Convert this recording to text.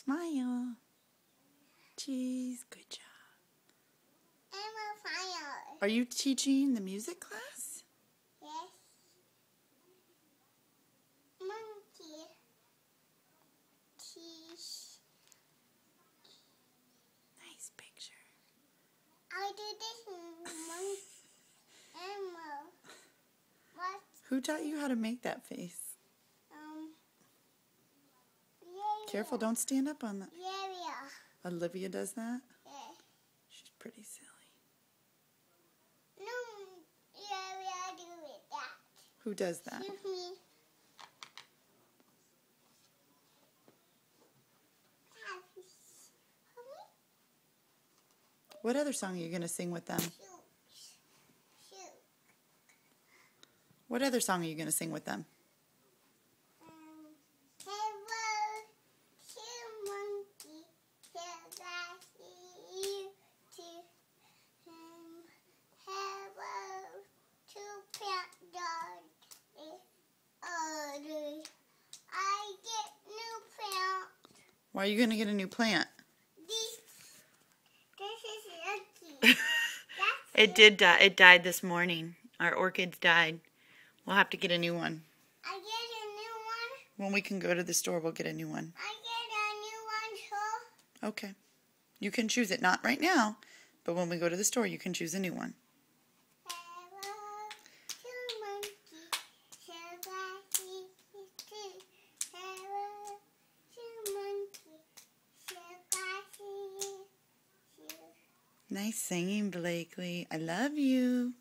Smile. Cheese. Good job. I'm a fire. Are you teaching the music class? Yes. Monkey. Cheese. Nice picture. I do this monkey. Animal. What? Who taught you how to make that face? Yeah. Careful, don't stand up on that. Yeah. Olivia does that? Yeah. She's pretty silly. No, yeah, do it that. Who does that? Excuse me. What other song are you going to sing with them? Shoot. What other song are you going to sing with them? Hello, shoe monkey. Shall I see you too? Hello, two plant dog. I get new plant. Why are you going to get a new plant? This is lucky. It did die. It died this morning. Our orchids died. We'll have to get a new one. I get a new one. When we can go to the store, we'll get a new one. I get a new one too. Okay. You can choose it. Not right now, but when we go to the store, you can choose a new one. Hello, shoe monkey. Shall I see you too? Hello, shoe monkey. Shall I see you too? Nice singing, Blakely. I love you.